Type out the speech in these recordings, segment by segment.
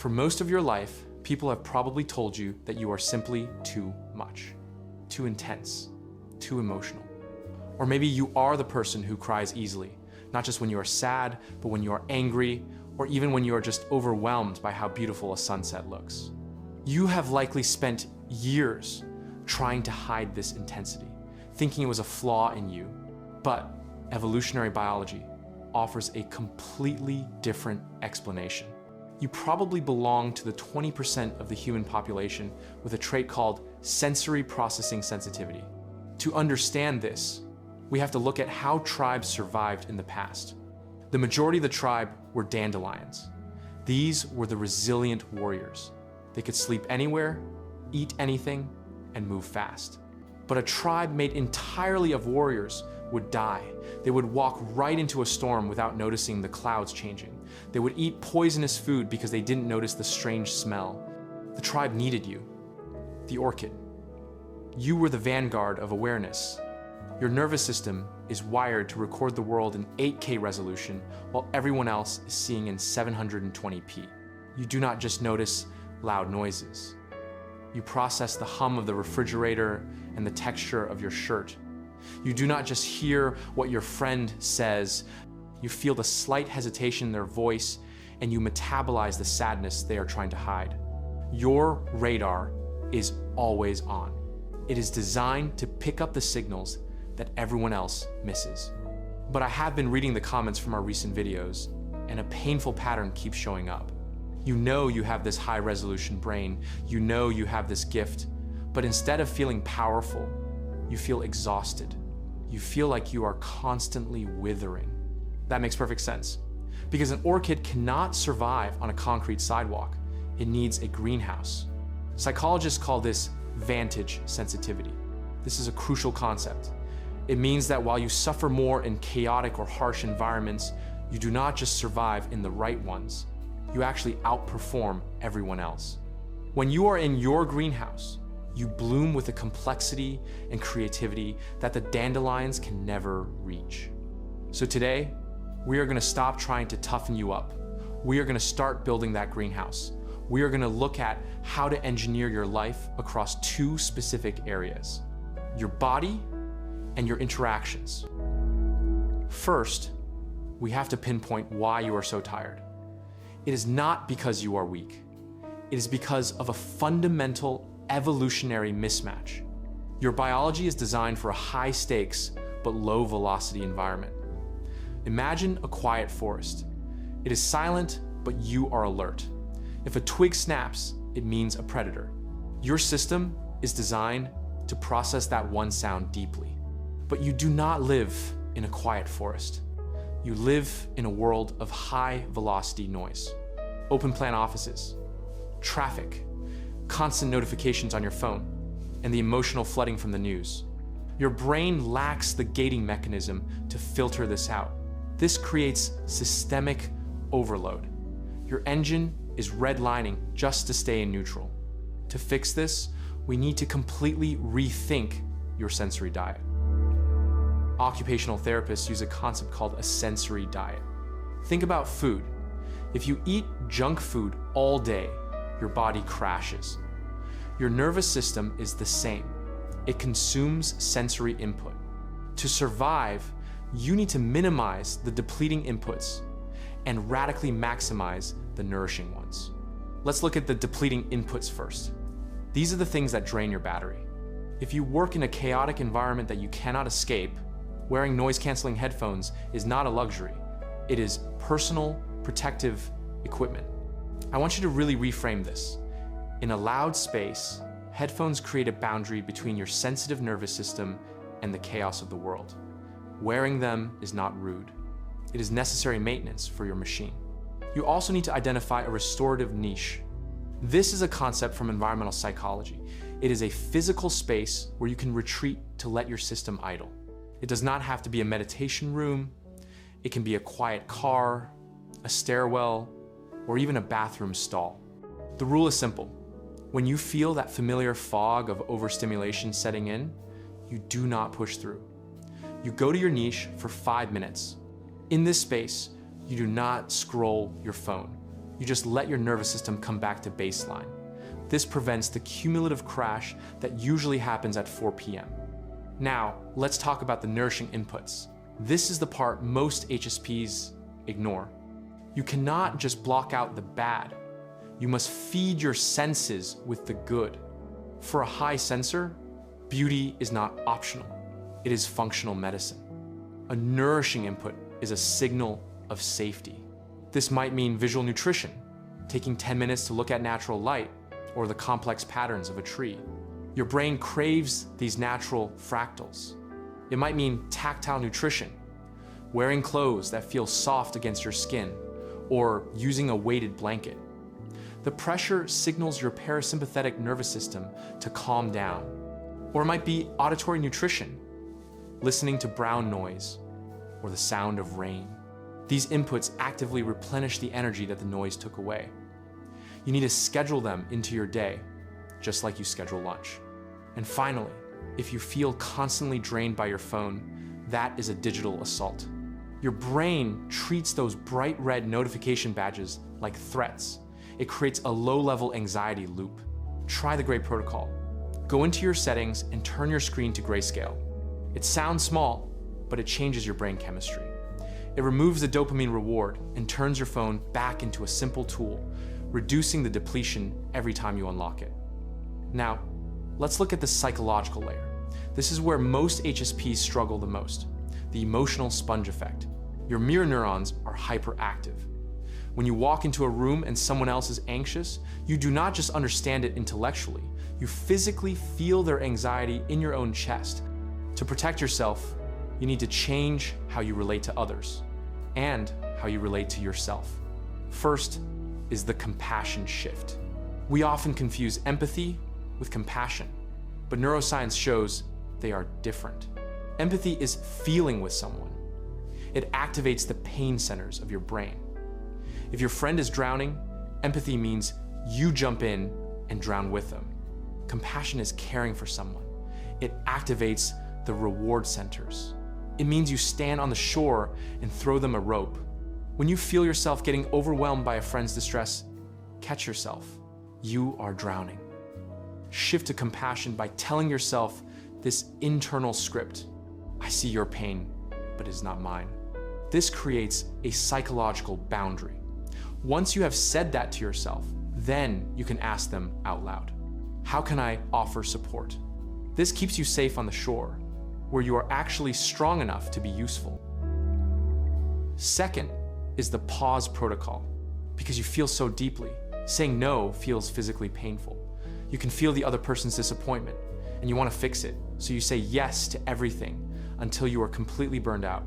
For most of your life, people have probably told you that you are simply too much, too intense, too emotional. Or maybe you are the person who cries easily, not just when you are sad, but when you are angry, or even when you are just overwhelmed by how beautiful a sunset looks. You have likely spent years trying to hide this intensity, thinking it was a flaw in you. But evolutionary biology offers a completely different explanation. You probably belong to the 20% of the human population with a trait called sensory processing sensitivity. To understand this, we have to look at how tribes survived in the past. The majority of the tribe were dandelions. These were the resilient warriors. They could sleep anywhere, eat anything, and move fast. But a tribe made entirely of warriors would die. They would walk right into a storm without noticing the clouds changing. They would eat poisonous food because they didn't notice the strange smell. The tribe needed you, the orchid. You were the vanguard of awareness. Your nervous system is wired to record the world in 8K resolution while everyone else is seeing in 720p. You do not just notice loud noises. You process the hum of the refrigerator and the texture of your shirt. You do not just hear what your friend says. You feel the slight hesitation in their voice, and you metabolize the sadness they are trying to hide. Your radar is always on. It is designed to pick up the signals that everyone else misses. But I have been reading the comments from our recent videos, and a painful pattern keeps showing up. You know you have this high-resolution brain. You know you have this gift. But instead of feeling powerful, you feel exhausted. You feel like you are constantly withering. That makes perfect sense. Because an orchid cannot survive on a concrete sidewalk. It needs a greenhouse. Psychologists call this vantage sensitivity. This is a crucial concept. It means that while you suffer more in chaotic or harsh environments, you do not just survive in the right ones. You actually outperform everyone else. When you are in your greenhouse, you bloom with a complexity and creativity that the dandelions can never reach. So today, we are going to stop trying to toughen you up. We are going to start building that greenhouse. We are going to look at how to engineer your life across two specific areas: your body and your interactions. First, we have to pinpoint why you are so tired. It is not because you are weak. It is because of a fundamental evolutionary mismatch. Your biology is designed for a high stakes but low velocity environment. Imagine a quiet forest. It is silent, but you are alert. If a twig snaps, it means a predator. Your system is designed to process that one sound deeply. But you do not live in a quiet forest. You live in a world of high velocity noise. Open plan offices, traffic, constant notifications on your phone, and the emotional flooding from the news. Your brain lacks the gating mechanism to filter this out. This creates systemic overload. Your engine is redlining just to stay in neutral. To fix this, we need to completely rethink your sensory diet. Occupational therapists use a concept called a sensory diet. Think about food. If you eat junk food all day, your body crashes. Your nervous system is the same. It consumes sensory input. To survive, you need to minimize the depleting inputs and radically maximize the nourishing ones. Let's look at the depleting inputs first. These are the things that drain your battery. If you work in a chaotic environment that you cannot escape, wearing noise-canceling headphones is not a luxury. It is personal, protective equipment. I want you to really reframe this. In a loud space, headphones create a boundary between your sensitive nervous system and the chaos of the world. Wearing them is not rude. It is necessary maintenance for your machine. You also need to identify a restorative niche. This is a concept from environmental psychology. It is a physical space where you can retreat to let your system idle. It does not have to be a meditation room. It can be a quiet car, a stairwell, or even a bathroom stall. The rule is simple. When you feel that familiar fog of overstimulation setting in, you do not push through. You go to your niche for 5 minutes. In this space, you do not scroll your phone. You just let your nervous system come back to baseline. This prevents the cumulative crash that usually happens at 4 p.m. Now, let's talk about the nourishing inputs. This is the part most HSPs ignore. You cannot just block out the bad. You must feed your senses with the good. For a high sensor, beauty is not optional. It is functional medicine. A nourishing input is a signal of safety. This might mean visual nutrition, taking 10 minutes to look at natural light or the complex patterns of a tree. Your brain craves these natural fractals. It might mean tactile nutrition, wearing clothes that feel soft against your skin, or using a weighted blanket. The pressure signals your parasympathetic nervous system to calm down. Or it might be auditory nutrition, listening to brown noise or the sound of rain. These inputs actively replenish the energy that the noise took away. You need to schedule them into your day, just like you schedule lunch. And finally, if you feel constantly drained by your phone, that is a digital assault. Your brain treats those bright red notification badges like threats. It creates a low-level anxiety loop. Try the Gray Protocol. Go into your settings and turn your screen to grayscale. It sounds small, but it changes your brain chemistry. It removes the dopamine reward and turns your phone back into a simple tool, reducing the depletion every time you unlock it. Now, let's look at the psychological layer. This is where most HSPs struggle the most, the emotional sponge effect. Your mirror neurons are hyperactive. When you walk into a room and someone else is anxious, you do not just understand it intellectually, you physically feel their anxiety in your own chest. To protect yourself, you need to change how you relate to others and how you relate to yourself. First is the compassion shift. We often confuse empathy with compassion, but neuroscience shows they are different. Empathy is feeling with someone. It activates the pain centers of your brain. If your friend is drowning, empathy means you jump in and drown with them. Compassion is caring for someone. It activates the reward centers. It means you stand on the shore and throw them a rope. When you feel yourself getting overwhelmed by a friend's distress, catch yourself. You are drowning. Shift to compassion by telling yourself this internal script. I see your pain, but it is not mine. This creates a psychological boundary. Once you have said that to yourself, then you can ask them out loud. How can I offer support? This keeps you safe on the shore, where you are actually strong enough to be useful. Second is the pause protocol. Because you feel so deeply, saying no feels physically painful. You can feel the other person's disappointment, and you want to fix it, so you say yes to everything until you are completely burned out.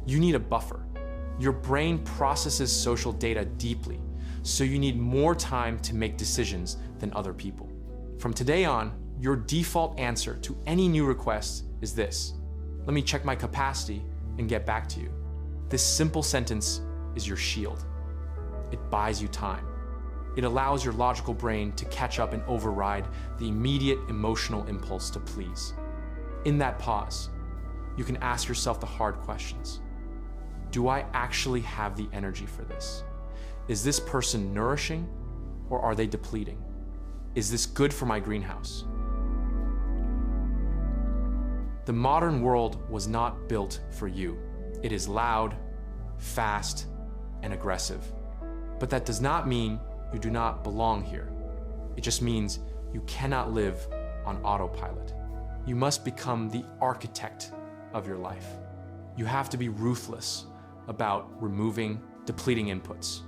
You need a buffer. Your brain processes social data deeply, so you need more time to make decisions than other people. From today on, your default answer to any new request is this: let me check my capacity and get back to you. This simple sentence is your shield. It buys you time. It allows your logical brain to catch up and override the immediate emotional impulse to please. In that pause, you can ask yourself the hard questions. Do I actually have the energy for this? Is this person nourishing, or are they depleting? Is this good for my greenhouse? The modern world was not built for you. It is loud, fast, and aggressive. But that does not mean you do not belong here. It just means you cannot live on autopilot. You must become the architect of your life. You have to be ruthless about removing depleting inputs.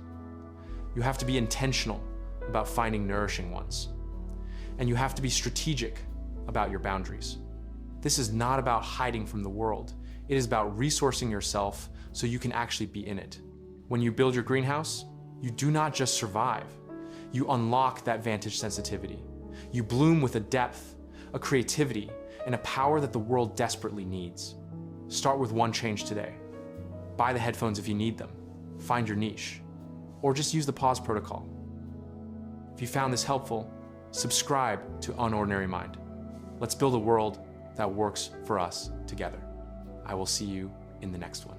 You have to be intentional about finding nourishing ones. And you have to be strategic about your boundaries. This is not about hiding from the world. It is about resourcing yourself so you can actually be in it. When you build your greenhouse, you do not just survive. You unlock that vantage sensitivity. You bloom with a depth, a creativity, and a power that the world desperately needs. Start with one change today. Buy the headphones if you need them. Find your niche. Or just use the pause protocol. If you found this helpful, subscribe to Unordinary Mind. Let's build a world that works for us together. I will see you in the next one.